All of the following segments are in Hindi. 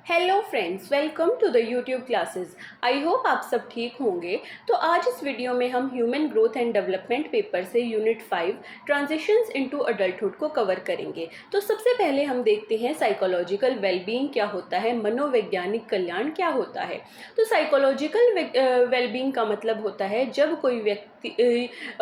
Hello friends, welcome to the YouTube classes. I hope आप सब ठीक होंगे। तो आज इस वीडियो में हम human growth and development paper से यूनिट 5 ट्रांजिशंस इनटू अडल्टहुड को कवर करेंगे। तो सबसे पहले हम देखते हैं साइकोलॉजिकल वेलबींग क्या होता है, मनोवैज्ञानिक कल्याण क्या होता है। तो साइकोलॉजिकल वेलबींग का मतलब होता है जब कोई व्यक्ति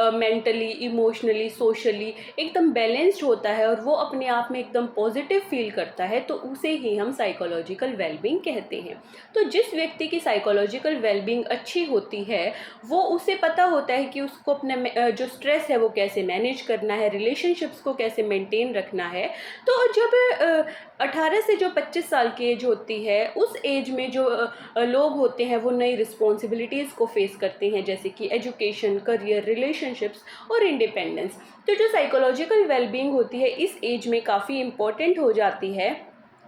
मेंटली, इमोशनली, सोशली एकदम बैलेंस्ड होता है और वो अपने आप में एकदम पॉजिटिव फील करता है, तो उसे ही हम साइकोलॉजिकल वेलबींग कहते हैं। तो जिस व्यक्ति की साइकोलॉजिकल वेलबींग अच्छी होती है, वो उसे पता होता है कि उसको अपने जो स्ट्रेस है वो कैसे मैनेज करना है, रिलेशनशिप्स को कैसे मेंटेन रखना है। तो जब 18 से जो 25 साल की एज होती है, उस एज में जो लोग होते हैं वो नई रिस्पॉन्सिबिलिटीज़ को फेस करते हैं, जैसे कि एजुकेशन, करियर, रिलेशनशिप्स और इंडिपेंडेंस। तो जो साइकोलॉजिकल वेलबींग होती है इस एज में काफ़ी इम्पोर्टेंट हो जाती है।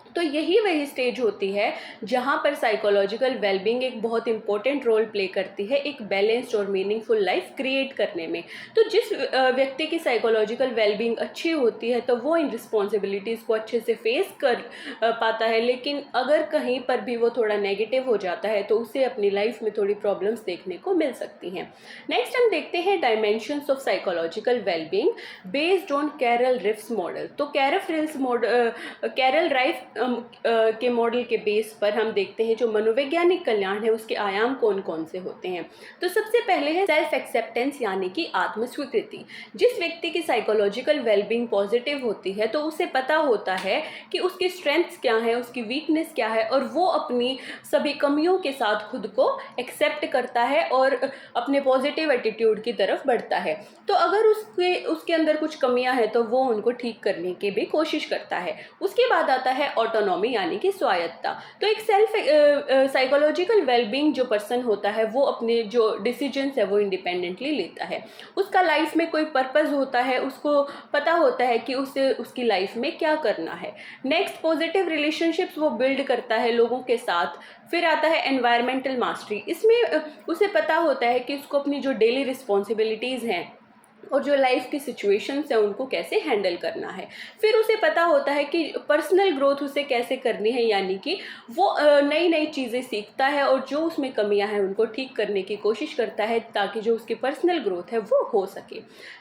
तो यही वही स्टेज होती है जहाँ पर साइकोलॉजिकल वेलबींग एक बहुत इंपॉर्टेंट रोल प्ले करती है एक बैलेंस्ड और मीनिंगफुल लाइफ क्रिएट करने में। तो जिस व्यक्ति की साइकोलॉजिकल वेलबींग अच्छी होती है तो वो इन रिस्पॉन्सिबिलिटीज़ को अच्छे से फेस कर पाता है, लेकिन अगर कहीं पर भी वो थोड़ा नेगेटिव हो जाता है तो उसे अपनी लाइफ में थोड़ी प्रॉब्लम्स देखने को मिल सकती हैं। नेक्स्ट हम देखते हैं dimensions of psychological wellbeing based on Carol Ryff's model. तो कैरल राइफ के मॉडल के बेस पर हम देखते हैं जो मनोवैज्ञानिक कल्याण है उसके आयाम कौन कौन से होते हैं। तो सबसे पहले है सेल्फ एक्सेप्टेंस, यानी कि आत्मस्वीकृति। जिस व्यक्ति की साइकोलॉजिकल वेलबींग पॉजिटिव होती है तो उसे पता होता है कि उसकी स्ट्रेंथ्स क्या है, उसकी वीकनेस क्या है, और वो अपनी सभी कमियों के साथ खुद को एक्सेप्ट करता है और अपने पॉजिटिव एटीट्यूड की तरफ बढ़ता है। तो अगर उसके अंदर कुछ कमियां हैं तो वो उनको ठीक करने की भी कोशिश करता है। उसके बाद आता है ऑटोनॉमी, यानी कि स्वायत्ता। तो एक सेल्फ साइकोलॉजिकल वेलबींग जो पर्सन होता है वो अपने जो डिसीजंस है वो इंडिपेंडेंटली लेता है। उसका लाइफ में कोई पर्पस होता है, उसको पता होता है कि उसे उसकी लाइफ में क्या करना है। नेक्स्ट, पॉजिटिव रिलेशनशिप्स वो बिल्ड करता है लोगों के साथ। फिर आता है एनवायरमेंटल मास्टरी। इसमें उसे पता होता है कि उसको अपनी जो डेली रिस्पॉन्सिबिलिटीज़ हैं और जो लाइफ की सिचुएशंस हैं उनको कैसे हैंडल करना है। फिर उसे पता होता है कि पर्सनल ग्रोथ उसे कैसे करनी है, यानी कि वो नई नई चीज़ें सीखता है और जो उसमें कमियां हैं उनको ठीक करने की कोशिश करता है ताकि जो उसकी पर्सनल ग्रोथ है वो हो सके।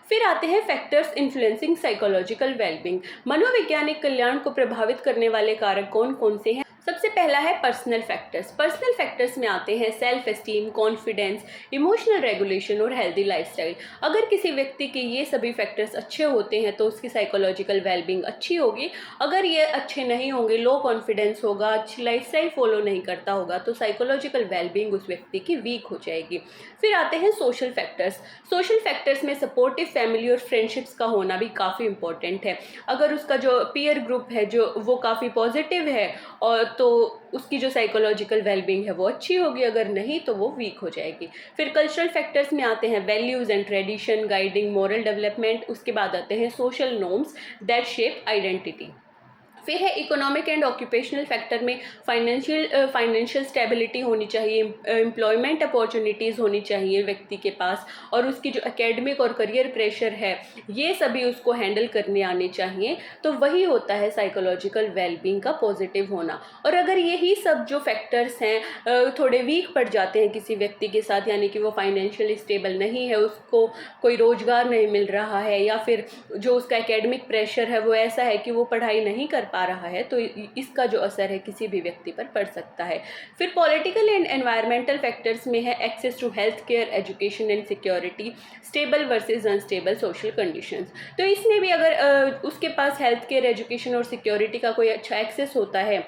फिर आते हैं फैक्टर्स इन्फ्लुएंसिंग साइकोलॉजिकल वेलबींग। मनोवैज्ञानिक कल्याण को प्रभावित करने वाले कारक कौन कौन से हैं। सबसे पहला है पर्सनल फैक्टर्स। पर्सनल फैक्टर्स में आते हैं self esteem, confidence, emotional regulation और हेल्दी लाइफस्टाइल। अगर किसी व्यक्ति के ये सभी फैक्टर्स अच्छे होते हैं तो उसकी साइकोलॉजिकल वेलबींग अच्छी होगी। अगर ये अच्छे नहीं होंगे, लो कॉन्फिडेंस होगा, अच्छी लाइफस्टाइल फॉलो नहीं करता होगा, तो साइकोलॉजिकल वेलबींग उस व्यक्ति की वीक हो जाएगी। फिर आते हैं सोशल फैक्टर्स। सोशल फैक्टर्स में सपोर्टिव फैमिली और फ्रेंडशिप्स का होना भी काफ़ी इंपॉर्टेंट है। अगर उसका जो पीयर ग्रुप है जो वो काफ़ी पॉजिटिव है और तो उसकी जो साइकोलॉजिकल वेलबींग है वो अच्छी होगी, अगर नहीं तो वो वीक हो जाएगी। फिर कल्चरल फैक्टर्स में आते हैं values and tradition guiding moral development. उसके बाद आते हैं social norms that shape identity. फिर है इकोनॉमिक एंड ऑक्यूपेशनल फैक्टर में फाइनेंशियल स्टेबिलिटी होनी चाहिए, एम्प्लॉयमेंट अपॉर्चुनिटीज़ होनी चाहिए व्यक्ति के पास, और उसकी जो एकेडमिक और करियर प्रेशर है ये सभी उसको हैंडल करने आने चाहिए। तो वही होता है साइकोलॉजिकल वेलबींग का पॉजिटिव होना। और अगर यही सब जो फैक्टर्स हैं थोड़े वीक पड़ जाते हैं किसी व्यक्ति के साथ, यानी कि वो फाइनेंशियली स्टेबल नहीं है, उसको कोई रोजगार नहीं मिल रहा है, या फिर जो उसका एकेडमिक प्रेशर है वो ऐसा है कि वो पढ़ाई नहीं कर पा रहा है, तो इसका जो असर है किसी भी व्यक्ति पर पड़ सकता है। फिर पॉलिटिकल एंड एनवायरमेंटल फैक्टर्स में है access to health care, education and security, stable versus unstable social conditions. तो इसमें भी अगर उसके पास हेल्थ केयर, एजुकेशन और सिक्योरिटी का कोई अच्छा एक्सेस होता है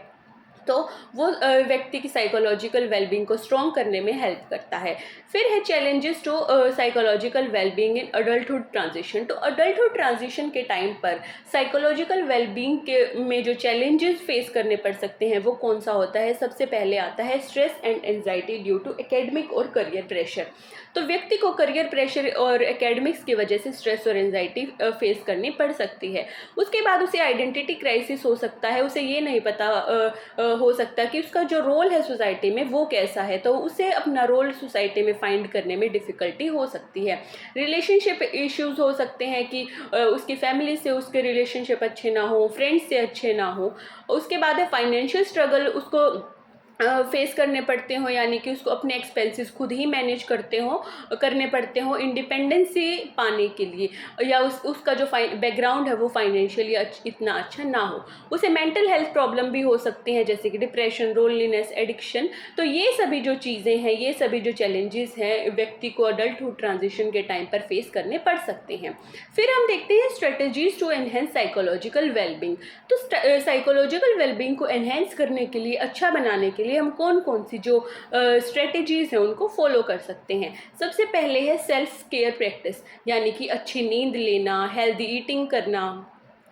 तो वो व्यक्ति की साइकोलॉजिकल वेलबींग को स्ट्रॉन्ग करने में हेल्प करता है। फिर है challenges to psychological wellbeing in adulthood transition. तो अडल्टहुड ट्रांजिशन के टाइम पर साइकोलॉजिकल वेलबींग के में जो चैलेंजेस फेस करने पड़ सकते हैं वो कौन सा होता है। सबसे पहले आता है stress and anxiety due to academic और करियर प्रेशर। तो व्यक्ति को करियर प्रेशर और एकेडमिक्स की वजह से स्ट्रेस और एंजाइटी फेस करनी पड़ सकती है। उसके बाद उसे आइडेंटिटी क्राइसिस हो सकता है, उसे ये नहीं पता हो सकता है कि उसका जो रोल है सोसाइटी में वो कैसा है, तो उसे अपना रोल सोसाइटी में फाइंड करने में डिफ़िकल्टी हो सकती है। रिलेशनशिप इश्यूज़ हो सकते हैं कि उसकी फैमिली से उसके रिलेशनशिप अच्छे ना हो, फ्रेंड्स से अच्छे ना हो। उसके बाद है फाइनेंशियल स्ट्रगल, उसको फेस करने पड़ते हो, यानी कि उसको अपने एक्सपेंसेस खुद ही मैनेज करने पड़ते हो इंडिपेंडेंसी पाने के लिए, या उसका जो बैकग्राउंड है वो फाइनेंशियली इतना अच्छा ना हो। उसे मेंटल हेल्थ प्रॉब्लम भी हो सकती हैं, जैसे कि डिप्रेशन, लोनलीनेस, एडिक्शन। तो ये सभी जो चीज़ें हैं, ये सभी जो चैलेंजेस हैं, व्यक्ति को अडल्टहुड ट्रांजिशन के टाइम पर फेस करने पड़ सकते हैं। फिर हम देखते हैं strategies to enhance psychological wellbeing. तो साइकोलॉजिकल वेलबींग को एनहेंस करने के लिए, अच्छा बनाने के लिए हम कौन कौन सी जो स्ट्रेटजीज हैं उनको फॉलो कर सकते हैं। सबसे पहले है सेल्फ केयर प्रैक्टिस, यानी कि अच्छी नींद लेना, हेल्दी ईटिंग करना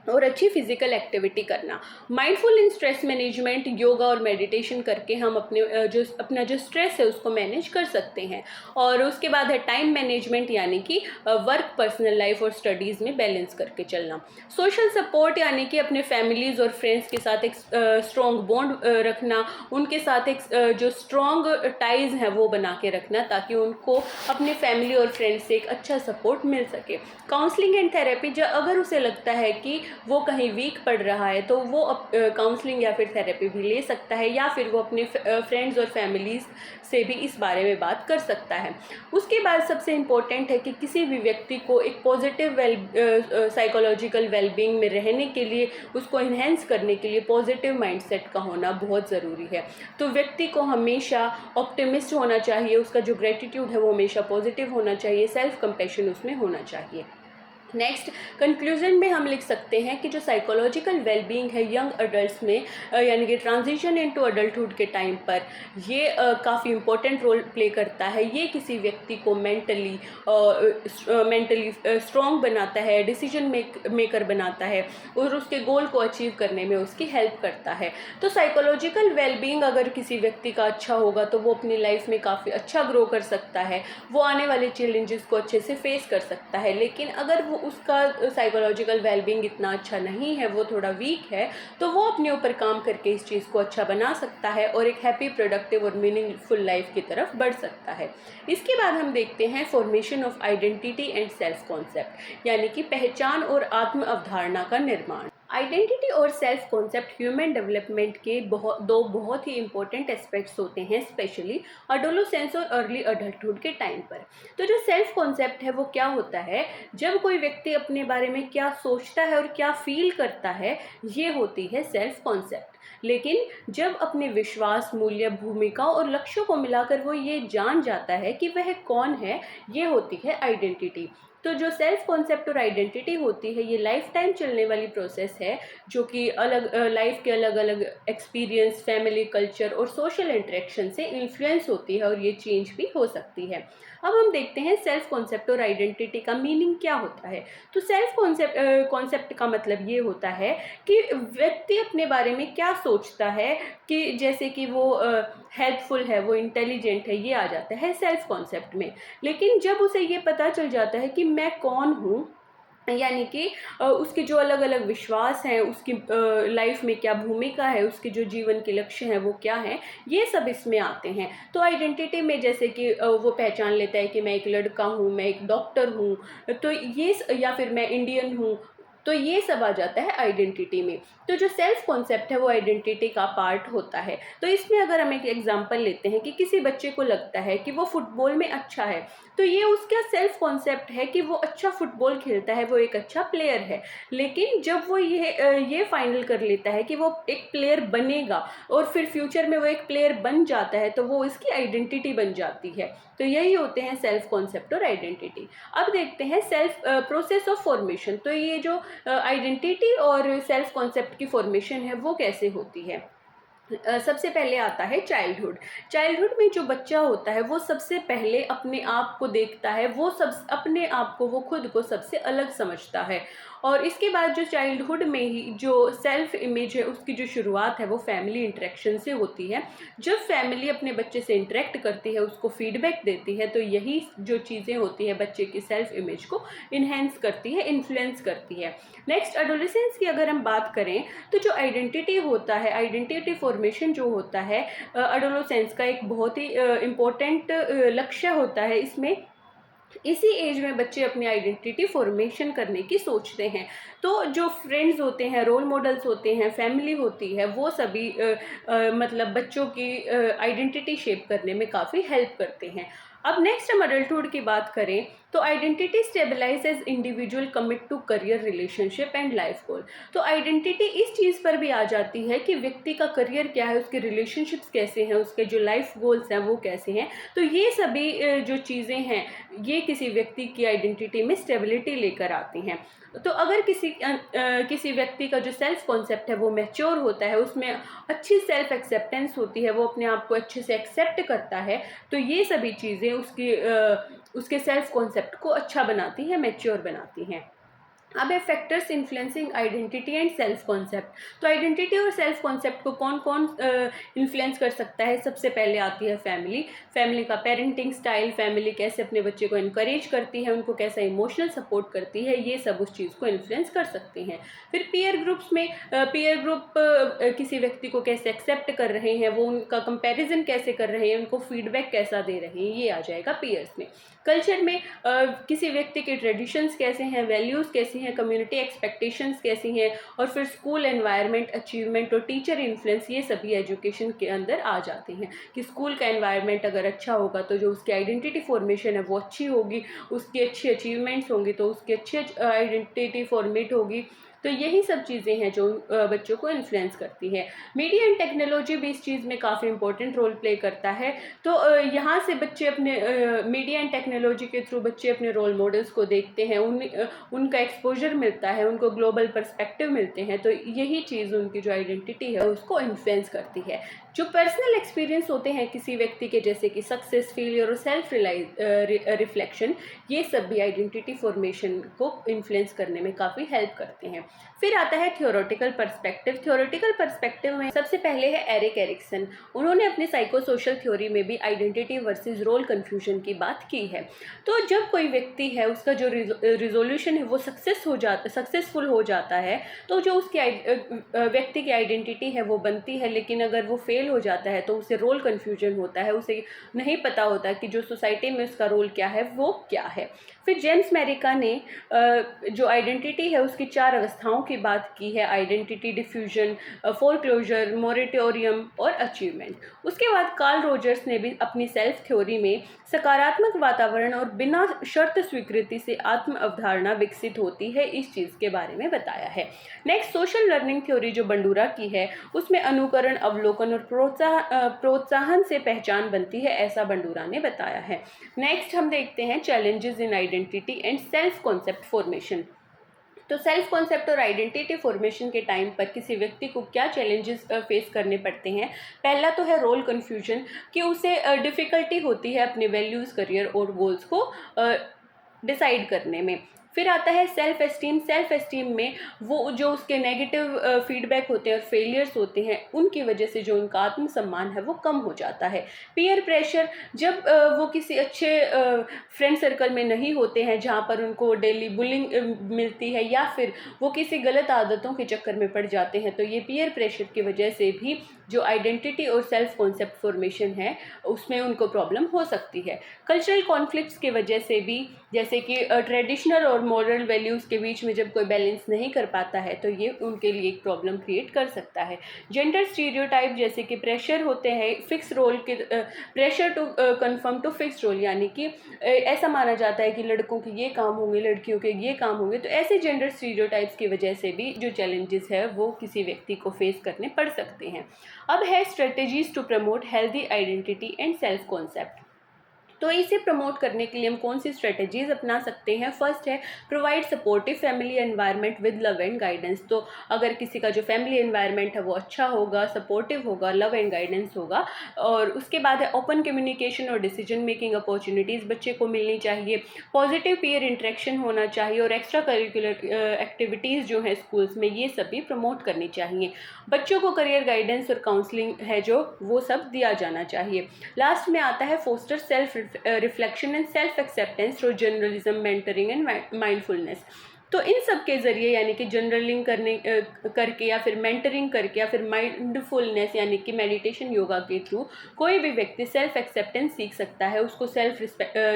और अच्छी फिजिकल एक्टिविटी करना। माइंडफुल इन स्ट्रेस मैनेजमेंट, योगा और मेडिटेशन करके हम अपना जो स्ट्रेस है उसको मैनेज कर सकते हैं। और उसके बाद है टाइम मैनेजमेंट, यानी कि वर्क, पर्सनल लाइफ और स्टडीज़ में बैलेंस करके चलना। सोशल सपोर्ट, यानी कि अपने फैमिलीज़ और फ्रेंड्स के साथ एक स्ट्रॉन्ग बॉन्ड रखना, उनके साथ एक जो स्ट्रॉन्ग टाइज़ हैं वो बना के रखना, ताकि उनको अपने फैमिली और फ्रेंड्स से एक अच्छा सपोर्ट मिल सके। काउंसलिंग एंड थेरेपी, जब अगर उसे लगता है कि वो कहीं वीक पड़ रहा है तो वो काउंसलिंग या फिर थेरेपी भी ले सकता है, या फिर वो अपने फ्रेंड्स और फैमिलीज़ से भी इस बारे में बात कर सकता है। उसके बाद सबसे इम्पोर्टेंट है कि किसी भी व्यक्ति को एक पॉजिटिव साइकोलॉजिकल वेलबींग में रहने के लिए, उसको इन्हेंस करने के लिए पॉजिटिव माइंडसेट का होना बहुत ज़रूरी है। तो व्यक्ति को हमेशा ऑप्टिमिस्ट होना चाहिए, उसका जो ग्रेटिट्यूड है वो हमेशा पॉजिटिव होना चाहिए, सेल्फ कंपैशन उसमें होना चाहिए। नेक्स्ट कंक्लूजन में हम लिख सकते हैं कि जो साइकोलॉजिकल वेलबींग है यंग अडल्ट्स में, यानी कि ट्रांजिशन इनटू अडल्टहुड के टाइम पर, ये काफ़ी इम्पोर्टेंट रोल प्ले करता है। ये किसी व्यक्ति को मेंटली स्ट्रॉन्ग बनाता है, डिसीजन मेकर बनाता है और उसके गोल को अचीव करने में उसकी हेल्प करता है। तो साइकोलॉजिकल वेलबींग अगर किसी व्यक्ति का अच्छा होगा तो वो अपनी लाइफ में काफ़ी अच्छा ग्रो कर सकता है, वो आने वाले चैलेंजेस को अच्छे से फेस कर सकता है। लेकिन अगर वो उसका साइकोलॉजिकल वेलबींग इतना अच्छा नहीं है, वो थोड़ा वीक है, तो वो अपने ऊपर काम करके इस चीज़ को अच्छा बना सकता है और एक हैप्पी, प्रोडक्टिव और मीनिंगफुल लाइफ की तरफ बढ़ सकता है। इसके बाद हम देखते हैं formation of identity and self concept, यानी कि पहचान और आत्म अवधारणा का निर्माण। आइडेंटिटी और सेल्फ कॉन्सेप्ट ह्यूमन डेवलपमेंट के दो बहुत ही इंपॉर्टेंट एस्पेक्ट्स होते हैं, स्पेशली अडोलोसेंस और अर्ली अडल्टहुड के टाइम पर। तो जो सेल्फ कॉन्सेप्ट है वो क्या होता है, जब कोई व्यक्ति अपने बारे में क्या सोचता है और क्या फील करता है, ये होती है सेल्फ कॉन्सेप्ट। लेकिन जब अपने विश्वास, मूल्य, भूमिकाओं और लक्ष्यों को मिलाकर वो ये जान जाता है कि वह कौन है, ये होती है आइडेंटिटी। तो जो सेल्फ कॉन्सेप्ट और आइडेंटिटी होती है, ये लाइफ टाइम चलने वाली प्रोसेस है, जो कि लाइफ के अलग अलग एक्सपीरियंस, फैमिली, कल्चर और सोशल इंटरेक्शन से इन्फ्लुएंस होती है और ये चेंज भी हो सकती है। अब हम देखते हैं सेल्फ कॉन्सेप्ट और आइडेंटिटी का मीनिंग क्या होता है। तो सेल्फ कॉन्सेप्ट का मतलब ये होता है कि व्यक्ति अपने बारे में क्या सोचता है, कि जैसे कि वो हेल्पफुल है, वो इंटेलिजेंट है, ये आ जाता है सेल्फ कॉन्सेप्ट में। लेकिन जब उसे ये पता चल जाता है कि मैं कौन हूँ, यानी कि उसके जो अलग अलग विश्वास हैं, उसकी लाइफ में क्या भूमिका है, उसके जो जीवन के लक्ष्य हैं वो क्या हैं, ये सब इसमें आते हैं। तो आइडेंटिटी में जैसे कि वो पहचान लेता है कि मैं एक लड़का हूँ, मैं एक डॉक्टर हूँ, तो ये या फिर मैं इंडियन हूँ, तो ये सब आ जाता है आइडेंटिटी में। तो जो सेल्फ कॉन्सेप्ट है वो आइडेंटिटी का पार्ट होता है। तो इसमें अगर हम एक एग्जांपल लेते हैं कि किसी बच्चे को लगता है कि वो फुटबॉल में अच्छा है, तो ये उसका सेल्फ कॉन्सेप्ट है कि वो अच्छा फुटबॉल खेलता है, वो एक अच्छा प्लेयर है। लेकिन जब वो ये फाइनल कर लेता है कि वो एक प्लेयर बनेगा और फिर फ्यूचर में वो एक प्लेयर बन जाता है, तो वो इसकी आइडेंटिटी बन जाती है। तो यही होते हैं सेल्फ कॉन्सेप्ट और आइडेंटिटी। अब देखते हैं सेल्फ प्रोसेस ऑफ फॉर्मेशन। तो ये जो आइडेंटिटी और सेल्फ कॉन्सेप्ट की फॉर्मेशन है वो कैसे होती है। सबसे पहले आता है चाइल्डहुड। चाइल्डहुड में जो बच्चा होता है वो सबसे पहले अपने आप को देखता है, वो सब अपने आप को, वो खुद को सबसे अलग समझता है और इसके बाद जो चाइल्डहुड में ही जो सेल्फ इमेज है उसकी जो शुरुआत है वो फैमिली इंटरेक्शन से होती है। जब फैमिली अपने बच्चे से इंटरेक्ट करती है, उसको फीडबैक देती है, तो यही जो चीज़ें होती है बच्चे की सेल्फ इमेज को इन्हेंस करती है, इन्फ्लुएंस करती है। नेक्स्ट, एडोलेसेंस की अगर हम बात करें तो जो आइडेंटिटी होता है, आइडेंटिटी फॉर्मेशन जो होता है एडोलेसेंस का एक बहुत ही इम्पोर्टेंट लक्ष्य होता है। इसमें इसी एज में बच्चे अपनी आइडेंटिटी फॉर्मेशन करने की सोचते हैं। तो जो फ्रेंड्स होते हैं, रोल मॉडल्स होते हैं, फैमिली होती है, वो सभी मतलब बच्चों की आइडेंटिटी शेप करने में काफ़ी हेल्प करते हैं। अब नेक्स्ट हम अडल्टहुड की बात करें तो identity stabilize as individual commit to career, relationship and life goal. तो आइडेंटिटी इस चीज़ पर भी आ जाती है कि व्यक्ति का करियर क्या है, उसके रिलेशनशिप्स कैसे हैं, उसके जो लाइफ गोल्स हैं वो कैसे हैं। तो ये सभी जो चीज़ें हैं ये किसी व्यक्ति की आइडेंटिटी में स्टेबिलिटी लेकर आती हैं। तो अगर किसी व्यक्ति का जो सेल्फ कॉन्सेप्ट है वो मैच्योर होता है, उसमें अच्छी सेल्फ एक्सेप्टेंस होती है, वो अपने आप को अच्छे से एक्सेप्ट करता है, तो ये सभी चीज़ें उसके सेल्फ कॉन्सेप्ट को अच्छा बनाती है, मैच्योर बनाती हैं। अब है factors influencing identity and self concept. तो आइडेंटिटी और सेल्फ कॉन्सेप्ट को कौन कौन इन्फ्लुएंस कर सकता है? सबसे पहले आती है फैमिली का पेरेंटिंग स्टाइल, फैमिली कैसे अपने बच्चे को इनकरेज करती है, उनको कैसा इमोशनल सपोर्ट करती है, ये सब उस चीज़ को इन्फ्लुएंस कर सकते हैं। फिर पीयर ग्रुप्स में पीयर ग्रुप किसी व्यक्ति को कैसे एक्सेप्ट कर रहे हैं, वो उनका कंपैरिजन कैसे कर रहे हैं, उनको फीडबैक कैसा दे रहे हैं, ये आ जाएगा पीयर्स में। कल्चर में किसी व्यक्ति के ट्रेडिशंस कैसे हैं, वैल्यूज़ कैसी हैं, कम्युनिटी एक्सपेक्टेशंस कैसी हैं, और फिर स्कूल एनवायरनमेंट, अचीवमेंट और टीचर इन्फ्लुएंस, ये सभी एजुकेशन के अंदर आ जाते हैं। कि स्कूल का एनवायरनमेंट अगर अच्छा होगा तो जो उसकी आइडेंटिटी फॉर्मेशन है वो अच्छी होगी, उसकी अच्छी अचीवमेंट्स होंगी तो उसकी अच्छी आइडेंटिटी फॉर्मेट होगी। तो यही सब चीज़ें हैं जो बच्चों को इन्फ्लुएंस करती है। मीडिया एंड टेक्नोलॉजी भी इस चीज़ में काफ़ी इंपॉर्टेंट रोल प्ले करता है। तो यहाँ से बच्चे अपने मीडिया एंड टेक्नोलॉजी के थ्रू बच्चे अपने रोल मॉडल्स को देखते हैं, उनका एक्सपोजर मिलता है, उनको ग्लोबल पर्सपेक्टिव मिलते हैं, तो यही चीज़ उनकी जो आइडेंटिटी है उसको इन्फ्लुएंस करती है। जो पर्सनल एक्सपीरियंस होते हैं किसी व्यक्ति के, जैसे कि सक्सेस, फेलियर और सेल्फ रिफ्लेक्शन, ये सब भी आइडेंटिटी फॉर्मेशन को इन्फ्लुएंस करने में काफ़ी हेल्प करते हैं। फिर आता है थ्योरेटिकल पर्सपेक्टिव। थ्योरेटिकल पर्सपेक्टिव में सबसे पहले है एरिक एरिक्सन। उन्होंने अपनी साइको सोशल थ्योरी में भी आइडेंटिटी वर्सेस रोल कन्फ्यूजन की बात की है। तो जब कोई व्यक्ति है उसका जो रिजोल्यूशन है वो सक्सेसफुल हो जाता है, तो जो उसकी व्यक्ति की आइडेंटिटी है वो बनती है, लेकिन अगर वो फेल हो जाता है तो उसे रोल कन्फ्यूजन होता है, उसे नहीं पता होता कि जो सोसाइटी में उसका रोल क्या है वो क्या है। फिर जेम्स मैरिका ने जो आइडेंटिटी है उसकी 4 अवस्थाओं की बात की है: आइडेंटिटी, डिफ्यूजन, फोरक्लोजर, मोरेटोरियम और अचीवमेंट। उसके बाद कार्ल रोजर्स ने भी अपनी सेल्फ थ्योरी में सकारात्मक वातावरण और बिना शर्त स्वीकृति से आत्म अवधारणा विकसित होती है, इस चीज़ के बारे में बताया है। नेक्स्ट, सोशल लर्निंग थ्योरी जो बंडूरा की है उसमें अनुकरण, अवलोकन और प्रोत्साहन से पहचान बनती है, ऐसा बंडूरा ने बताया है। नेक्स्ट हम देखते हैं challenges in identity and self concept formation. तो सेल्फ कॉन्सेप्ट और आइडेंटिटी फॉर्मेशन के टाइम पर किसी व्यक्ति को क्या चैलेंजेस फेस करने पड़ते हैं? पहला तो है रोल कन्फ्यूजन, कि उसे डिफ़िकल्टी होती है अपने वैल्यूज़, करियर और गोल्स को डिसाइड करने में। फिर आता है सेल्फ एस्टीम में वो जो उसके नेगेटिव फीडबैक होते हैं और फेलियर्स होते हैं, उनकी वजह से जो उनका आत्मसम्मान है वो कम हो जाता है। पीयर प्रेशर, जब वो किसी अच्छे फ्रेंड सर्कल में नहीं होते हैं जहाँ पर उनको डेली बुलिंग मिलती है, या फिर वो किसी गलत आदतों के चक्कर में पड़ जाते हैं, तो ये पीयर प्रेशर की वजह से भी जो आइडेंटिटी और सेल्फ कॉन्सेप्ट फॉर्मेशन है उसमें उनको प्रॉब्लम हो सकती है। कल्चरल कॉन्फ्लिक्ट्स की वजह से भी, जैसे कि ट्रेडिशनल और मॉरल वैल्यूज़ के बीच में जब कोई बैलेंस नहीं कर पाता है तो ये उनके लिए एक प्रॉब्लम क्रिएट कर सकता है। जेंडर स्टीरियोटाइप, जैसे कि प्रेशर होते हैं फिक्स रोल के, pressure to conform to fix role, यानी कि ऐसा माना जाता है कि लड़कों के ये काम होंगे, लड़कियों के ये काम होंगे। तो ऐसे जेंडर स्टीरियोटाइप्स की वजह से भी जो चैलेंजेस है वो किसी व्यक्ति को फेस करने पड़ सकते हैं। अब है strategies to promote healthy identity and self concept. तो इसे प्रमोट करने के लिए हम कौन सी स्ट्रेटजीज अपना सकते हैं? फर्स्ट है provide supportive family environment with love and guidance. तो अगर किसी का जो फैमिली एनवायरनमेंट है वो अच्छा होगा, सपोर्टिव होगा, लव एंड गाइडेंस होगा। और उसके बाद है ओपन कम्युनिकेशन और डिसीजन मेकिंग अपॉर्चुनिटीज़ बच्चे को मिलनी चाहिए, पॉजिटिव पीयर इंटरेक्शन होना चाहिए और एक्स्ट्रा करिकुलर एक्टिविटीज़ जो है स्कूल्स में ये सब भी प्रमोट करनी चाहिए। बच्चों को करियर गाइडेंस और काउंसलिंग है जो वो सब दिया जाना चाहिए। लास्ट में आता है foster self reflection and self acceptance through journalism, mentoring and mindfulness. तो इन सब के ज़रिए यानी कि जर्नलिंग करके या फिर मेंटरिंग करके या फिर माइंडफुलनेस यानी कि मेडिटेशन योगा के थ्रू कोई भी व्यक्ति सेल्फ एक्सेप्टेंस सीख सकता है, उसको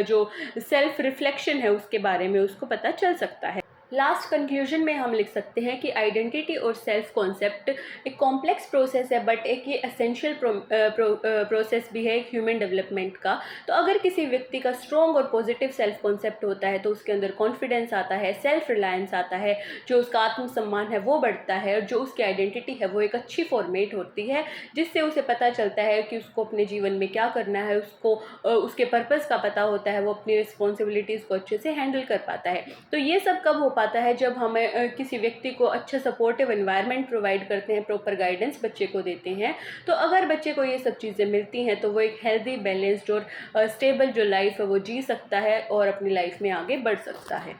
जो सेल्फ रिफ्लेक्शन है उसके बारे में उसको पता चल सकता है। लास्ट कंक्लूजन में हम लिख सकते हैं कि आइडेंटिटी और सेल्फ कॉन्सेप्ट एक कॉम्प्लेक्स प्रोसेस है, बट एक ये एसेंशियल प्रोसेस भी है एक ह्यूमन डेवलपमेंट का। तो अगर किसी व्यक्ति का स्ट्रॉन्ग और पॉजिटिव सेल्फ कॉन्सेप्ट होता है तो उसके अंदर कॉन्फिडेंस आता है, सेल्फ रिलायंस आता है, जो उसका आत्मसम्मान है वो बढ़ता है और जो उसकी आइडेंटिटी है वो एक अच्छी फॉर्मेट होती है, जिससे उसे पता चलता है कि उसको अपने जीवन में क्या करना है, उसको उसके पर्पज़ का पता होता है, वो अपनी रिस्पॉन्सिबिलिटीज़ को अच्छे से हैंडल कर पाता है। तो ये सब कब पाता है? जब हमें किसी व्यक्ति को अच्छा सपोर्टिव एनवायरनमेंट प्रोवाइड करते हैं, प्रॉपर गाइडेंस बच्चे को देते हैं। तो अगर बच्चे को ये सब चीज़ें मिलती हैं तो वो एक हेल्दी, बैलेंस्ड और स्टेबल जो लाइफ है वो जी सकता है और अपनी लाइफ में आगे बढ़ सकता है।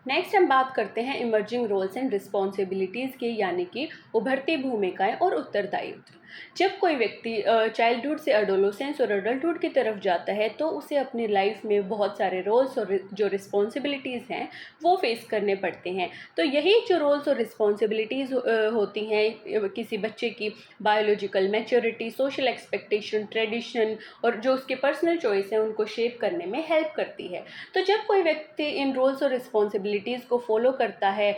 नेक्स्ट हम बात करते हैं इमर्जिंग रोल्स एंड रिस्पॉन्सिबिलिटीज़ की, यानी कि उभरती भूमिकाएं और उत्तरदायित्व। जब कोई व्यक्ति चाइल्डहुड से एडोलेसेंस और अडल्टहुड की तरफ जाता है तो उसे अपनी लाइफ में बहुत सारे रोल्स और जो रिस्पॉन्सिबिलिटीज़ हैं वो फेस करने पड़ते हैं। तो यही जो रोल्स और रिस्पॉन्सिबिलिटीज़ होती हैं किसी बच्चे की biological maturity, social expectation, tradition और जो उसके पर्सनल चॉइस है उनको शेप करने में हेल्प करती है। तो जब कोई व्यक्ति इन रोल्स और रिस्पॉन्सिबिलिटीज़ को फॉलो करता है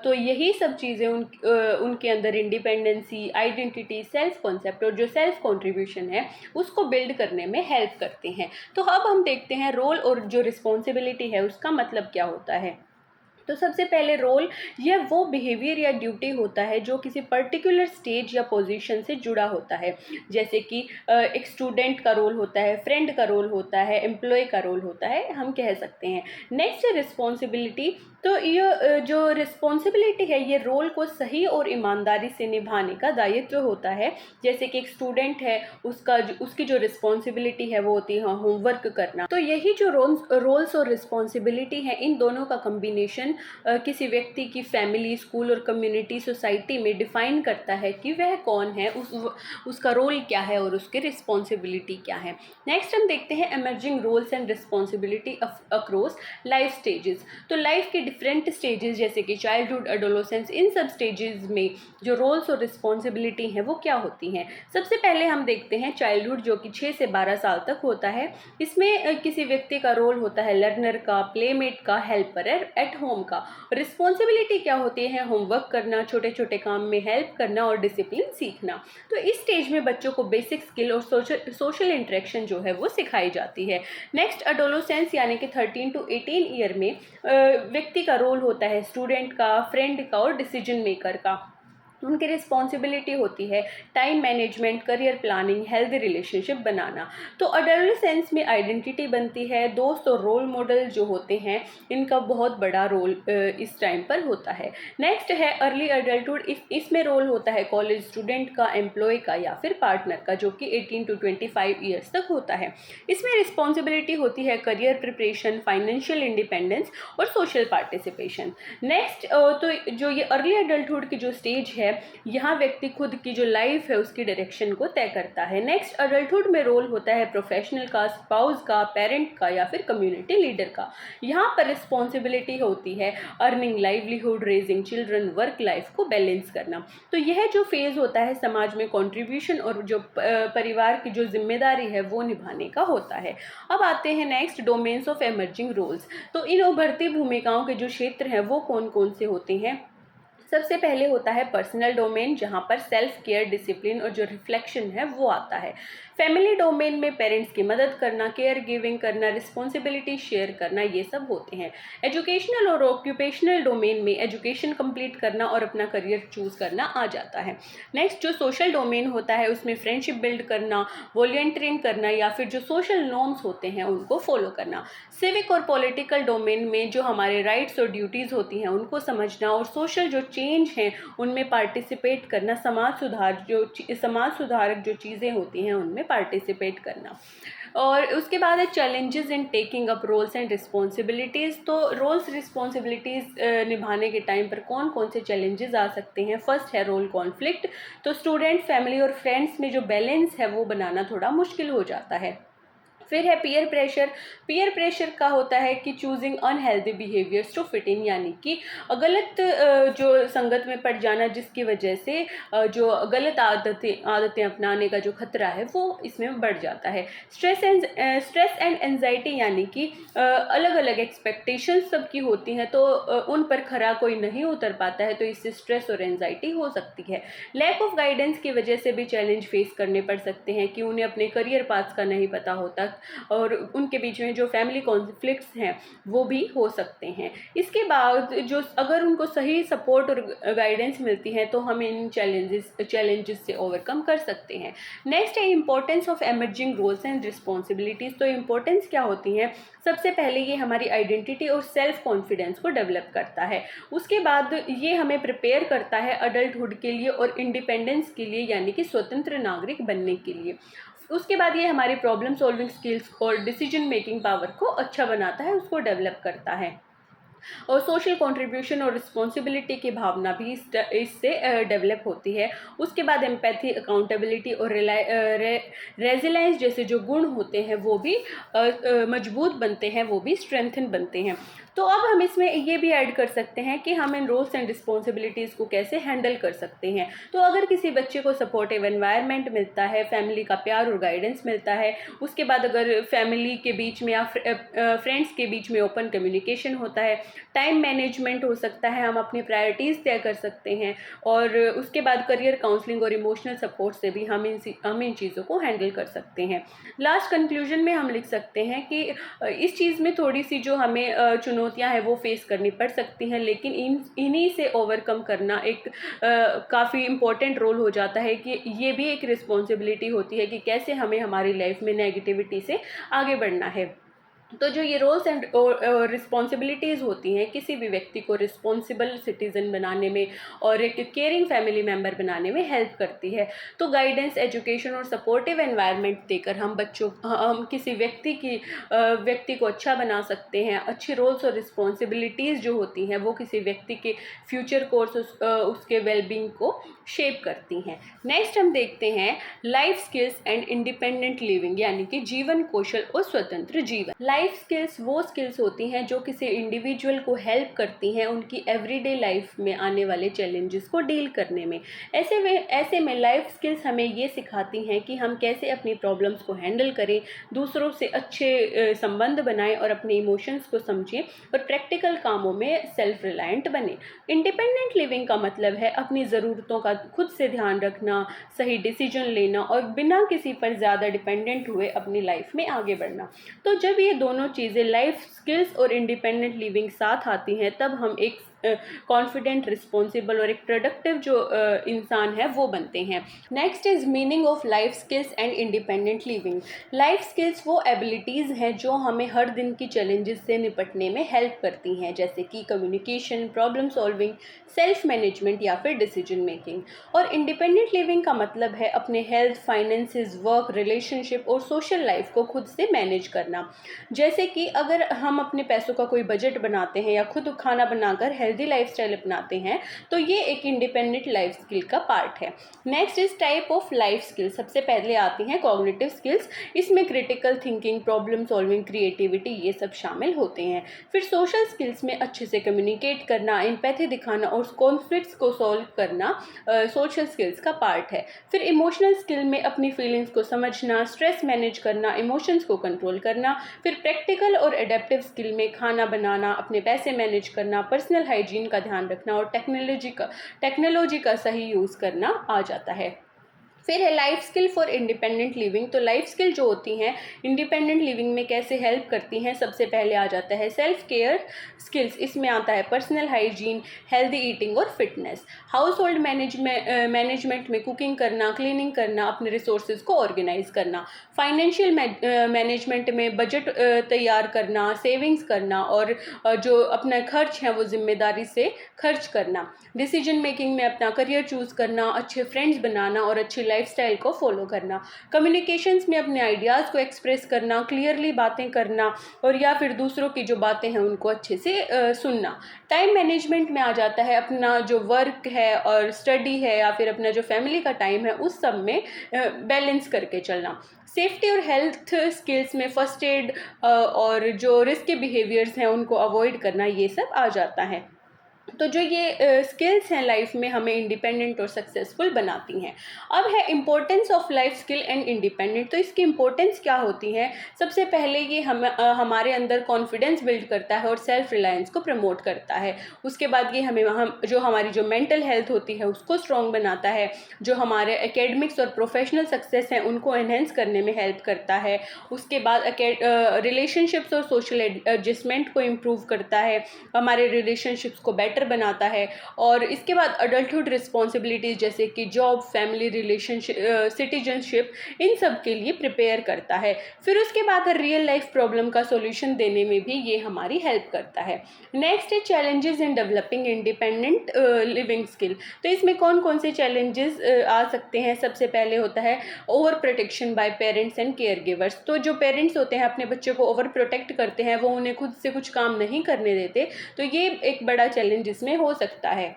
तो यही सब चीज़ें उनके अंदर इंडिपेंडेंसी, आइडेंटिटी, सेल्फ कॉन्सेप्ट और जो सेल्फ कंट्रीब्यूशन है उसको बिल्ड करने में हेल्प करते हैं। तो अब हम देखते हैं रोल और जो रिस्पॉन्सिबिलिटी है उसका मतलब क्या होता है। तो सबसे पहले रोल यह वो बिहेवियर या ड्यूटी होता है जो किसी पर्टिकुलर स्टेज या पोजीशन से जुड़ा होता है, जैसे कि एक स्टूडेंट का रोल होता है, फ्रेंड का रोल होता है, एम्प्लॉय का रोल होता है, हम कह सकते हैं। नेक्स्ट है रिस्पॉन्सिबिलिटी। तो ये जो रिस्पॉन्सिबिलिटी है ये रोल को सही और ईमानदारी से निभाने का दायित्व होता है। जैसे कि एक स्टूडेंट है उसकी जो रिस्पॉन्सिबिलिटी है वो होती है होमवर्क करना। तो यही जो रोल्स और रिस्पॉन्सिबिलिटी है इन दोनों का कम्बिनेशन किसी व्यक्ति की फैमिली, स्कूल और कम्युनिटी, सोसाइटी में डिफाइन करता है कि वह कौन है, उसका रोल क्या है और उसकी रिस्पॉन्सिबिलिटी क्या है। नेक्स्ट हम देखते हैं emerging roles and responsibility across life stages. तो लाइफ के डिफरेंट स्टेजेस जैसे कि चाइल्डहुड, एडोलेसेंस, इन सब स्टेजेस में जो रोल्स और रिस्पॉन्सिबिलिटी हैं वो क्या होती हैं। सबसे पहले हम देखते हैं चाइल्डहुड, जो कि 6 से 12 साल तक होता है। इसमें किसी व्यक्ति का रोल होता है लर्नर का, प्लेमेट का, हेल्पर एट होम का। रिस्पॉन्सिबिलिटी क्या होती है? होमवर्क करना, छोटे छोटे काम में हेल्प करना और डिसिप्लिन सीखना। तो इस स्टेज में बच्चों को बेसिक स्किल और सोशल इंटरेक्शन जो है वो सिखाई जाती है। नेक्स्ट एडोलेसेंस यानी कि 13 to 18 ईयर में व्यक्ति का रोल होता है स्टूडेंट का, फ्रेंड का और डिसीजन मेकर का। उनकी रिस्पॉन्सिबिलिटी होती है time management, career planning, healthy relationship बनाना। तो एडोलेसेंस में आइडेंटिटी बनती है, दोस्त और रोल मॉडल जो होते हैं इनका बहुत बड़ा रोल इस टाइम पर होता है। नेक्स्ट है अर्ली एडल्टहुड। इसमें रोल होता है कॉलेज स्टूडेंट का, एम्प्लॉय का या फिर पार्टनर का, जो कि 18 to 25 ईयर्स तक होता है। इसमें रिस्पॉन्सिबिलिटी होती है करियर प्रिपरेशन, फाइनेंशियल इंडिपेंडेंस और सोशल पार्टिसिपेशन। नेक्स्ट तो जो ये अर्ली एडल्टहुड की जो स्टेज है यहाँ व्यक्ति खुद की जो लाइफ है उसकी डायरेक्शन को तय करता है। नेक्स्ट एडल्टहुड में रोल होता है प्रोफेशनल का, स्पाउस का, पेरेंट का या फिर कम्युनिटी लीडर का। यहाँ पर रिस्पॉन्सिबिलिटी होती है earning livelihood, raising children, work life को बैलेंस करना। तो यह जो फेज होता है समाज में कंट्रीब्यूशन और जो परिवार की जो जिम्मेदारी है वो निभाने का होता है। अब आते हैं next domains of emerging roles. तो इन उभरती भूमिकाओं के जो क्षेत्र हैं वो कौन कौन से होते हैं। सबसे पहले होता है पर्सनल डोमेन, जहाँ पर सेल्फ केयर, डिसिप्लिन और जो रिफ्लेक्शन है वो आता है। फैमिली डोमेन में पेरेंट्स की मदद करना, केयर गिविंग करना, रिस्पॉन्सिबिलिटी शेयर करना, ये सब होते हैं। एजुकेशनल और ऑक्यूपेशनल डोमेन में एजुकेशन कंप्लीट करना और अपना करियर चूज़ करना आ जाता है। नेक्स्ट जो सोशल डोमेन होता है उसमें फ्रेंडशिप बिल्ड करना, वॉलंटियरिंग करना या फिर जो सोशल नॉर्म्स होते हैं उनको फॉलो करना। सिविक और पॉलिटिकल डोमेन में जो हमारे राइट्स और ड्यूटीज़ होती हैं उनको समझना और सोशल जो चेंज हैं उनमें पार्टिसिपेट करना, समाज सुधारक जो चीज़ें होती हैं उनमें पार्टिसिपेट करना। और उसके बाद है challenges in taking up roles and responsibilities. तो रोल्स रिस्पॉन्सिबिलिटीज़ निभाने के टाइम पर कौन कौन से चैलेंजेस आ सकते हैं। फर्स्ट है रोल कॉन्फ्लिक्ट। तो स्टूडेंट, फैमिली और फ्रेंड्स में जो बैलेंस है वो बनाना थोड़ा मुश्किल हो जाता है। फिर है पीयर प्रेशर। पीयर प्रेशर का होता है कि choosing unhealthy behaviours to fit in, यानी कि गलत जो संगत में पड़ जाना जिसकी वजह से जो गलत आदतें अपनाने का जो खतरा है वो इसमें बढ़ जाता है। स्ट्रेस एंड एंजाइटी, यानी कि अलग अलग एक्सपेक्टेशंस सबकी होती हैं तो उन पर खरा कोई नहीं उतर पाता है, तो इससे स्ट्रेस और एंजाइटी हो सकती है। लैक ऑफ गाइडेंस की वजह से भी चैलेंज फेस करने पड़ सकते हैं कि उन्हें अपने करियर पाथ का नहीं पता होता और उनके बीच में जो फैमिली कॉन्फ्लिक्ट्स हैं वो भी हो सकते हैं। इसके बाद जो अगर उनको सही सपोर्ट और गाइडेंस मिलती है तो हम इन चैलेंजेस से ओवरकम कर सकते हैं। नेक्स्ट है importance of emerging roles and responsibilities. तो इंपॉर्टेंस क्या होती है, सबसे पहले ये हमारी आइडेंटिटी और सेल्फ कॉन्फिडेंस को डेवलप करता है। उसके बाद ये हमें प्रिपेयर करता है अडल्टहुड के लिए और इंडिपेंडेंस के लिए, यानी कि स्वतंत्र नागरिक बनने के लिए। उसके बाद ये हमारी प्रॉब्लम सॉल्विंग स्किल्स और डिसीजन मेकिंग पावर को अच्छा बनाता है, उसको डेवलप करता है। और सोशल कंट्रीब्यूशन और रिस्पॉन्सिबिलिटी की भावना भी इससे डेवलप होती है। उसके बाद एम्पैथी, अकाउंटेबिलिटी और रेजिलेंस जैसे जो गुण होते हैं वो भी मजबूत बनते हैं, वो भी स्ट्रेंथन बनते हैं। तो अब हम इसमें ये भी ऐड कर सकते हैं कि हम इन रोल्स एंड रिस्पॉन्सिबिलिटीज़ को कैसे हैंडल कर सकते हैं। तो अगर किसी बच्चे को सपोर्टिव एनवायरनमेंट मिलता है, फैमिली का प्यार और गाइडेंस मिलता है, उसके बाद अगर फैमिली के बीच में या फ्रेंड्स के बीच में ओपन कम्युनिकेशन होता है, टाइम मैनेजमेंट हो सकता है, हम अपनी प्रायोरिटीज़ तय कर सकते हैं और उसके बाद करियर काउंसलिंग और इमोशनल सपोर्ट से भी हम इन चीज़ों को हैंडल कर सकते हैं। लास्ट कंक्लूजन में हम लिख सकते हैं कि इस चीज़ में थोड़ी सी जो हमें चुनौतियां हैं वो फेस करनी पड़ सकती हैं, लेकिन इन्हीं से ओवरकम करना एक काफ़ी इम्पोर्टेंट रोल हो जाता है कि ये भी एक रिस्पॉन्सिबिलिटी होती है कि कैसे हमें हमारी लाइफ में नेगेटिविटी से आगे बढ़ना है। तो जो ये रोल्स एंड रिस्पॉन्सिबिलिटीज़ होती हैं किसी भी व्यक्ति को रिस्पॉन्सिबल सिटीज़न बनाने में और एक केयरिंग फैमिली मेम्बर बनाने में हेल्प करती है। तो गाइडेंस, एजुकेशन और सपोर्टिव एनवायरनमेंट देकर हम किसी व्यक्ति को अच्छा बना सकते हैं। अच्छी रोल्स और रिस्पॉन्सिबिलिटीज़ जो होती हैं वो किसी व्यक्ति के फ्यूचर कोर्स उसके वेलबींग को शेप करती हैं। नेक्स्ट हम देखते हैं life skills and independent living, यानी कि जीवन कौशल और स्वतंत्र जीवन। लाइफ स्किल्स वो स्किल्स होती हैं जो किसी इंडिविजुअल को हेल्प करती हैं उनकी एवरीडे लाइफ में आने वाले चैलेंजेस को डील करने में। ऐसे में लाइफ स्किल्स हमें ये सिखाती हैं कि हम कैसे अपनी प्रॉब्लम्स को हैंडल करें, दूसरों से अच्छे संबंध बनाएं और अपने इमोशंस को समझें और प्रैक्टिकल कामों में सेल्फ रिलायंट बने। इंडिपेंडेंट लिविंग का मतलब है अपनी ज़रूरतों का खुद से ध्यान रखना, सही डिसीजन लेना और बिना किसी पर ज़्यादा डिपेंडेंट हुए अपनी लाइफ में आगे बढ़ना। तो जब ये दोनों चीज़ें लाइफ स्किल्स और इंडिपेंडेंट लिविंग साथ आती हैं तब हम एक कॉन्फिडेंट, रिस्पॉन्सिबल और एक प्रोडक्टिव जो इंसान है वो बनते हैं। Next is meaning of life skills and independent living. Life skills वो एबिलिटीज़ हैं जो हमें हर दिन की चैलेंजेस से निपटने में हेल्प करती हैं, जैसे कि communication, problem solving, self management या फिर डिसीजन मेकिंग। और इंडिपेंडेंट लिविंग का मतलब है अपने हेल्थ, फाइनेंसेस, वर्क, रिलेशनशिप और सोशल लाइफ को खुद से मैनेज करना। जैसे कि अगर हम अपने पैसों का कोई बजट बनाते हैं या खुद खाना बनाकर हेल्दी लाइफस्टाइल अपनाते हैं तो ये एक इंडिपेंडेंट लाइफ स्किल का पार्ट है। Next is type of life skill. सबसे पहले आती हैं कॉग्निटिव स्किल्स। इसमें critical thinking, problem solving, creativity ये सब शामिल होते हैं। फिर सोशल स्किल्स में अच्छे से कम्युनिकेट करना, एम्पैथी दिखाना और कॉन्फ्लिक्ट्स को सॉल्व करना सोशल स्किल्स का पार्ट है। फिर इमोशनल स्किल में अपनी फीलिंग्स को समझना, स्ट्रेस मैनेज करना, इमोशंस को कंट्रोल करना। फिर प्रैक्टिकल और एडेप्टिव स्किल में खाना बनाना, अपने पैसे मैनेज करना, पर्सनल हाइजीन का ध्यान रखना और टेक्नोलॉजी का सही यूज़ करना आ जाता है। फिर है life skill for independent living. तो लाइफ स्किल जो होती हैं इंडिपेंडेंट लिविंग में कैसे हेल्प करती हैं, सबसे पहले आ जाता है सेल्फ केयर स्किल्स। इसमें आता है पर्सनल हाइजीन, हेल्दी ईटिंग और फिटनेस। हाउस होल्ड मैनेजमेंट में कुकिंग करना, क्लीनिंग करना, अपने रिसोर्सेज को ऑर्गेनाइज करना। फाइनेंशियल मैनेजमेंट में बजट तैयार करना, सेविंग्स करना और जो अपना खर्च है वो जिम्मेदारी से खर्च करना। डिसीजन मेकिंग में अपना करियर चूज़ करना, अच्छे फ्रेंड्स बनाना और अच्छी लाइफस्टाइल को फॉलो करना। कम्युनिकेशंस में अपने आइडियाज़ को एक्सप्रेस करना, क्लियरली बातें करना और या फिर दूसरों की जो बातें हैं उनको अच्छे से सुनना। टाइम मैनेजमेंट में आ जाता है अपना जो वर्क है और स्टडी है या फिर अपना जो फैमिली का टाइम है उस सब में बैलेंस करके चलना। सेफ्टी और हेल्थ स्किल्स में फर्स्ट एड और जो रिस्की बिहेवियर्स हैं उनको अवॉइड करना, ये सब आ जाता है। तो जो ये स्किल्स हैं लाइफ में हमें इंडिपेंडेंट और सक्सेसफुल बनाती हैं। अब है importance of life skill and independent. तो इसकी इम्पोर्टेंस क्या होती है? सबसे पहले ये हमारे अंदर कॉन्फिडेंस बिल्ड करता है और सेल्फ रिलायंस को प्रमोट करता है। उसके बाद ये हमारी जो मेंटल हेल्थ होती है उसको स्ट्रॉन्ग बनाता है। जो हमारे एकेडमिक्स और प्रोफेशनल सक्सेस हैं उनको एनहेंस करने में हेल्प करता है। उसके बाद रिलेशनशिप्स और सोशल एडजस्टमेंट को इम्प्रूव करता है, हमारे रिलेशनशिप्स को बेटर बनाता है। और इसके बाद अडल्टहुड रिस्पॉन्सिबिलिटीज़ जैसे कि जॉब, फैमिली, रिलेशनशिप, सिटीजनशिप, इन सब के लिए प्रिपेयर करता है। फिर उसके बाद रियल लाइफ प्रॉब्लम का सॉल्यूशन देने में भी ये हमारी हेल्प करता है। नेक्स्ट है challenges in developing independent living skill. तो इसमें कौन कौन से चैलेंजेस आ सकते हैं? सबसे पहले होता है over protection bye parents and care givers. तो जो पेरेंट्स होते हैं अपने बच्चों को ओवर प्रोटेक्ट करते हैं, वो उन्हें खुद से कुछ काम नहीं करने देते, तो ये एक बड़ा चैलेंज इसमें हो सकता है।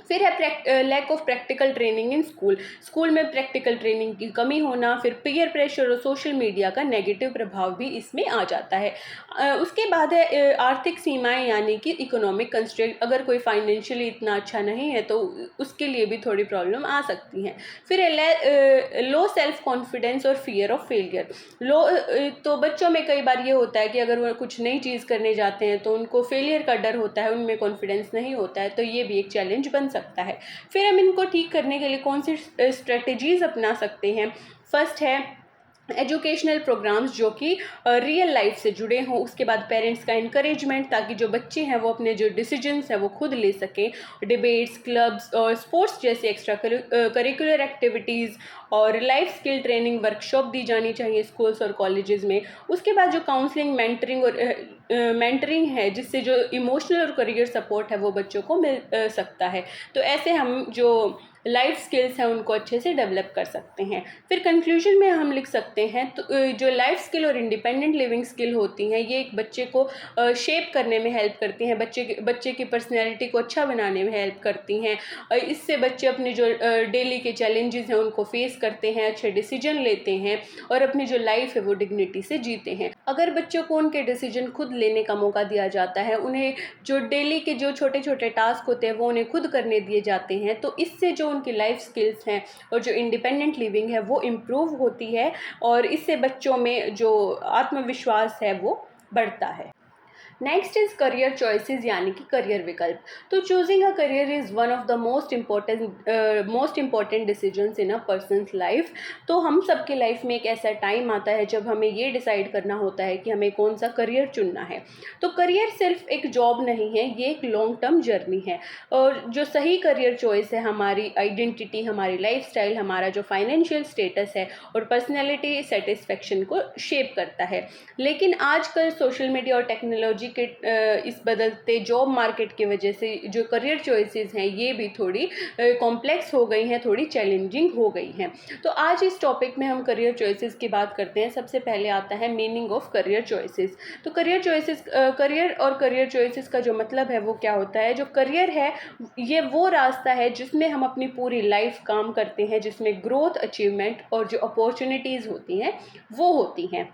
फिर है lack of practical training in school में प्रैक्टिकल ट्रेनिंग की कमी होना। फिर पीयर प्रेशर और सोशल मीडिया का नेगेटिव प्रभाव भी इसमें आ जाता है। उसके बाद है आर्थिक सीमाएं यानी कि इकोनॉमिक कंस्ट्रेंट। अगर कोई फाइनेंशियली इतना अच्छा नहीं है तो उसके लिए भी थोड़ी प्रॉब्लम आ सकती हैं। फिर है लो सेल्फ कॉन्फिडेंस और फियर ऑफ फेलियर। तो बच्चों में कई बार ये होता है कि अगर वो कुछ नई चीज़ करने जाते हैं तो उनको फेलियर का डर होता है, उनमें कॉन्फिडेंस नहीं होता है, तो ये भी एक चैलेंज बन सकता है। फिर हम इनको ठीक करने के लिए कौन सी स्ट्रेटजीज अपना सकते हैं? फर्स्ट है एजुकेशनल प्रोग्राम्स जो कि रियल लाइफ से जुड़े हों। उसके बाद पेरेंट्स का इनकरेजमेंट, ताकि जो बच्चे हैं वो अपने जो डिसीजंस हैं वो खुद ले सकें। डिबेट्स, क्लब्स और स्पोर्ट्स जैसी एक्स्ट्रा करिकुलर एक्टिविटीज़ और लाइफ स्किल ट्रेनिंग वर्कशॉप दी जानी चाहिए स्कूल्स और कॉलेजेस में। उसके बाद जो काउंसलिंग, मेंटरिंग है जिससे जो इमोशनल और करियर सपोर्ट है वो बच्चों को मिल सकता है। तो ऐसे हम जो लाइफ स्किल्स हैं उनको अच्छे से डेवलप कर सकते हैं। फिर कंक्लूजन में हम लिख सकते हैं तो जो लाइफ स्किल और इंडिपेंडेंट लिविंग स्किल होती हैं ये एक बच्चे को शेप करने में हेल्प करती हैं, बच्चे की पर्सनैलिटी को अच्छा बनाने में हेल्प करती हैं। इससे बच्चे अपने जो डेली के चैलेंजेस हैं उनको फेस करते हैं, अच्छे डिसीजन लेते हैं और अपनी जो लाइफ है वो डिग्निटी से जीते हैं। अगर बच्चों को उनके डिसीजन खुद लेने का मौका दिया जाता है, उन्हें जो डेली के जो छोटे छोटे टास्क होते हैं वो उन्हें खुद करने दिए जाते हैं, तो इससे जो उनकी लाइफ स्किल्स हैं और जो इंडिपेंडेंट लिविंग है वो इम्प्रूव होती है और इससे बच्चों में जो आत्मविश्वास है वो बढ़ता है। नेक्स्ट इज़ करियर चॉइसेस यानी कि करियर विकल्प। तो choosing a career is one of the most important decisions in a person's life. तो हम सबके लाइफ में एक ऐसा टाइम आता है जब हमें ये डिसाइड करना होता है कि हमें कौन सा करियर चुनना है। तो करियर सिर्फ एक जॉब नहीं है, ये एक लॉन्ग टर्म जर्नी है और जो सही करियर चॉइस है हमारी आइडेंटिटी, हमारी लाइफस्टाइल, हमारा जो फाइनेंशियल स्टेटस है और पर्सनैलिटी सेटिस्फेक्शन को शेप करता है। लेकिन आजकल सोशल मीडिया और टेक्नोलॉजी के इस बदलते जॉब मार्केट की वजह से जो करियर चॉइसेस हैं ये भी थोड़ी कॉम्प्लेक्स हो गई हैं, थोड़ी चैलेंजिंग हो गई हैं। तो आज इस टॉपिक में हम करियर चॉइसेस की बात करते हैं। सबसे पहले आता है मीनिंग ऑफ करियर चॉइसेस। तो करियर और करियर चॉइसेस का जो मतलब है वो क्या होता है? जो करियर है ये वो रास्ता है जिसमें हम अपनी पूरी लाइफ काम करते हैं, जिसमें ग्रोथ, अचीवमेंट और जो अपॉर्चुनिटीज़ होती हैं वो होती हैं।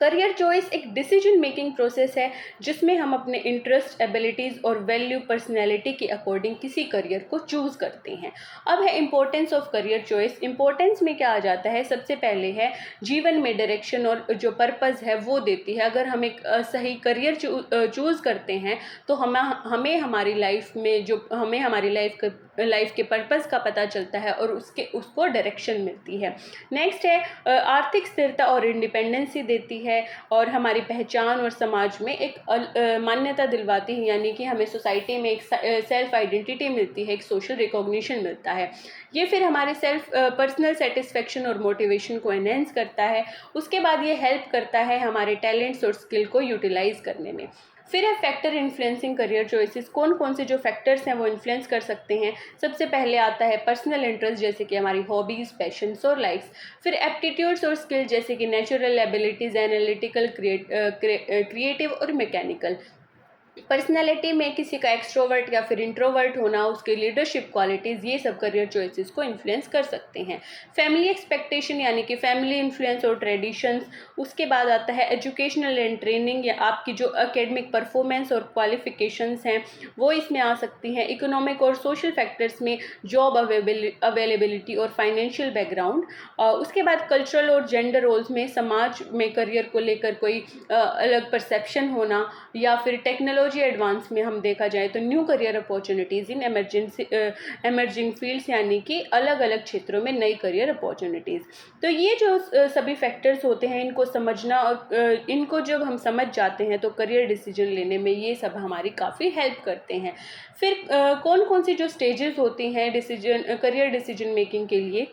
करियर चॉइस एक डिसीजन मेकिंग प्रोसेस है जिसमें हम अपने इंटरेस्ट, एबिलिटीज़ और वैल्यू, पर्सनैलिटी के अकॉर्डिंग किसी करियर को चूज़ करते हैं। अब है importance of career choice. Importance में क्या आ जाता है, सबसे पहले है जीवन में डायरेक्शन और जो पर्पज़ है वो देती है। अगर हम एक सही करियर चूज़ करते हैं तो हमें हमारी लाइफ में जो हमें हमारी लाइफ के पर्पज़ का पता चलता है और उसको डायरेक्शन मिलती है। नेक्स्ट है आर्थिक स्थिरता और इंडिपेंडेंसी देती है और हमारी पहचान और समाज में एक मान्यता दिलवाती है, यानी कि हमें सोसाइटी में एक सेल्फ आइडेंटिटी मिलती है, एक सोशल रिकॉग्निशन मिलता है। ये फिर हमारे पर्सनल सेटिस्फेक्शन और मोटिवेशन को एनहेंस करता है। उसके बाद ये हेल्प करता है हमारे टैलेंट्स और स्किल को यूटिलाइज करने में। फिर है फैक्टर इन्फ्लुएंसिंग करियर चॉइसेस। कौन कौन से जो फैक्टर्स हैं वो इन्फ्लुएंस कर सकते हैं। सबसे पहले आता है पर्सनल इंटरेस्ट, जैसे कि हमारी हॉबीज़, पैशंस और लाइक्स। फिर एप्टीट्यूड्स और स्किल, जैसे कि नेचुरल एबिलिटीज़, एनालिटिकल, क्रिएटिव और मैकेनिकल। पर्सनैलिटी में किसी का एक्सट्रोवर्ट या फिर इंट्रोवर्ट होना, उसके लीडरशिप क्वालिटीज़, ये सब करियर चॉइसेस को इन्फ्लुएंस कर सकते हैं। फैमिली एक्सपेक्टेशन, यानी कि फैमिली इन्फ्लुएंस और ट्रेडिशंस। उसके बाद आता है एजुकेशनल एंड ट्रेनिंग, या आपकी जो एकेडमिक परफॉर्मेंस और क्वालिफिकेशंस हैं वो इसमें आ सकती हैं। इकोनॉमिक और सोशल फैक्टर्स में जॉब अवेलेबिलिटी और फाइनेंशियल बैकग्राउंड। उसके बाद कल्चरल और जेंडर रोल्स में समाज में करियर को लेकर कोई अलग परसेप्शन होना, या फिर टेक्नोलॉजी एडवांस में हम देखा जाए तो न्यू करियर अपॉर्चुनिटीज़ इन एमर्जिंग फील्ड्स, यानी कि अलग अलग क्षेत्रों में नई करियर अपॉर्चुनिटीज़। तो ये जो सभी फैक्टर्स होते हैं, इनको समझना और इनको जब हम समझ जाते हैं तो करियर डिसीजन लेने में ये सब हमारी काफ़ी हेल्प करते हैं। फिर कौन कौन सी जो स्टेजेस होती हैं करियर डिसीजन मेकिंग के लिए।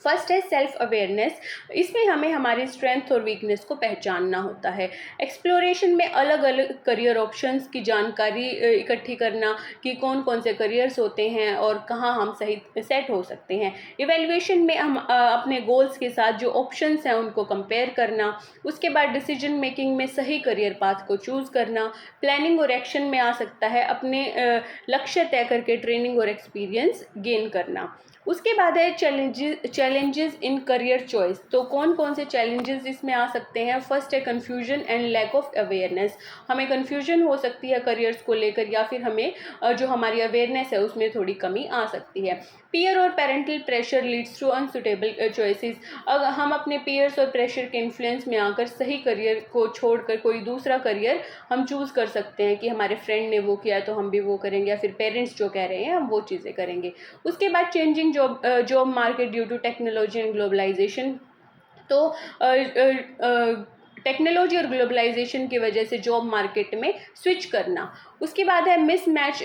फर्स्ट है सेल्फ अवेयरनेस। इसमें हमें हमारी स्ट्रेंथ और वीकनेस को पहचानना होता है। एक्सप्लोरेशन में अलग अलग करियर ऑप्शंस की जानकारी इकट्ठी करना कि कौन कौन से करियर्स होते हैं और कहाँ हम सही सेट हो सकते हैं। इवैल्यूएशन में हम अपने गोल्स के साथ जो ऑप्शंस हैं उनको कंपेयर करना। उसके बाद डिसीजन मेकिंग में सही करियर पाथ को चूज़ करना। प्लानिंग और एक्शन में आ सकता है अपने लक्ष्य तय करके ट्रेनिंग और एक्सपीरियंस गेन करना। उसके बाद है चैलेंजेस इन करियर चॉइस। तो कौन कौन से चैलेंजेस इसमें आ सकते हैं। फर्स्ट है confusion and lack of awareness. हमें कन्फ्यूजन हो सकती है करियर्स को लेकर, या फिर हमें जो हमारी अवेयरनेस है उसमें थोड़ी कमी आ सकती है। पीयर और parental pressure leads to unsuitable choices. अगर हम अपने पीयर्स और प्रेशर के इन्फ्लुएंस में आकर सही करियर को छोड़कर कोई दूसरा करियर हम चूज़ कर सकते हैं कि हमारे फ्रेंड ने वो किया तो हम भी वो करेंगे, या फिर पेरेंट्स जो कह रहे हैं हम वो चीज़ें करेंगे। उसके बाद changing job market due to technology and globalisation. तो टेक्नोलॉजी और ग्लोबलाइजेशन की वजह से जॉब मार्केट में स्विच करना। उसके बाद है miss match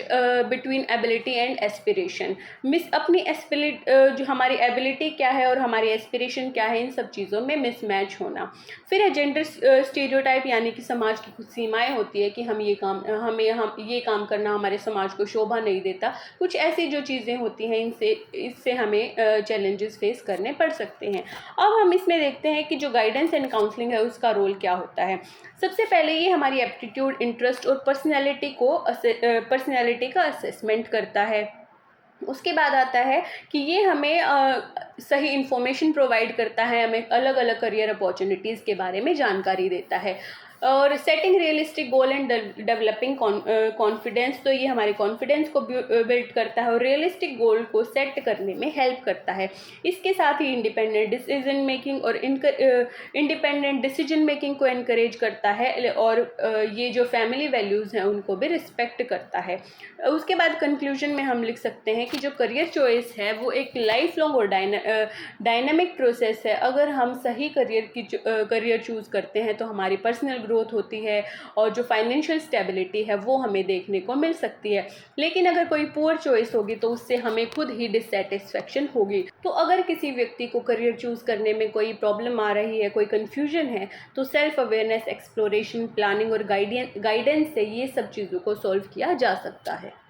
between ability and aspiration. जो हमारी एबिलिटी क्या है और हमारी एस्पिरेशन क्या है, इन सब चीज़ों में मिस मैच होना। फिर है जेंडर स्टीरियोटाइप, यानी कि समाज की कुछ सीमाएं होती है कि हम ये काम करना हमारे समाज को शोभा नहीं देता। कुछ ऐसी जो चीज़ें होती हैं इससे हमें चैलेंजेस फेस करने पड़ सकते हैं। अब हम इसमें देखते हैं कि जो गाइडेंस एंड काउंसलिंग है उसका रोल क्या होता है। सबसे पहले ये हमारी एप्टीट्यूड, इंटरेस्ट और पर्सनैलिटी का असेसमेंट करता है। उसके बाद आता है कि ये हमें सही इन्फॉर्मेशन प्रोवाइड करता है, हमें अलग अलग करियर अपॉर्चुनिटीज़ के बारे में जानकारी देता है। और setting realistic goal and developing confidence. तो ये हमारे कॉन्फिडेंस को बिल्ड करता है और रियलिस्टिक गोल को सेट करने में हेल्प करता है। इसके साथ ही इंडिपेंडेंट डिसीजन मेकिंग को एनकरेज करता है और ये जो फैमिली वैल्यूज़ हैं उनको भी रिस्पेक्ट करता है। उसके बाद कंक्लूजन में हम लिख सकते हैं कि जो करियर चॉइस है वो एक लाइफ लॉन्ग और डायनामिक प्रोसेस है। अगर हम सही करियर चूज़ करते हैं तो हमारी पर्सनल ग्रोथ होती है और जो फाइनेंशियल स्टेबिलिटी है वो हमें देखने को मिल सकती है। लेकिन अगर कोई पुअर चॉइस होगी तो उससे हमें खुद ही डिससेटिस्फैक्शन होगी। तो अगर किसी व्यक्ति को करियर चूज़ करने में कोई प्रॉब्लम आ रही है, कोई कन्फ्यूजन है, तो सेल्फ अवेयरनेस, एक्सप्लोरेशन, प्लानिंग और गाइडेंस से ये सब चीज़ों को सॉल्व किया जा सकता है।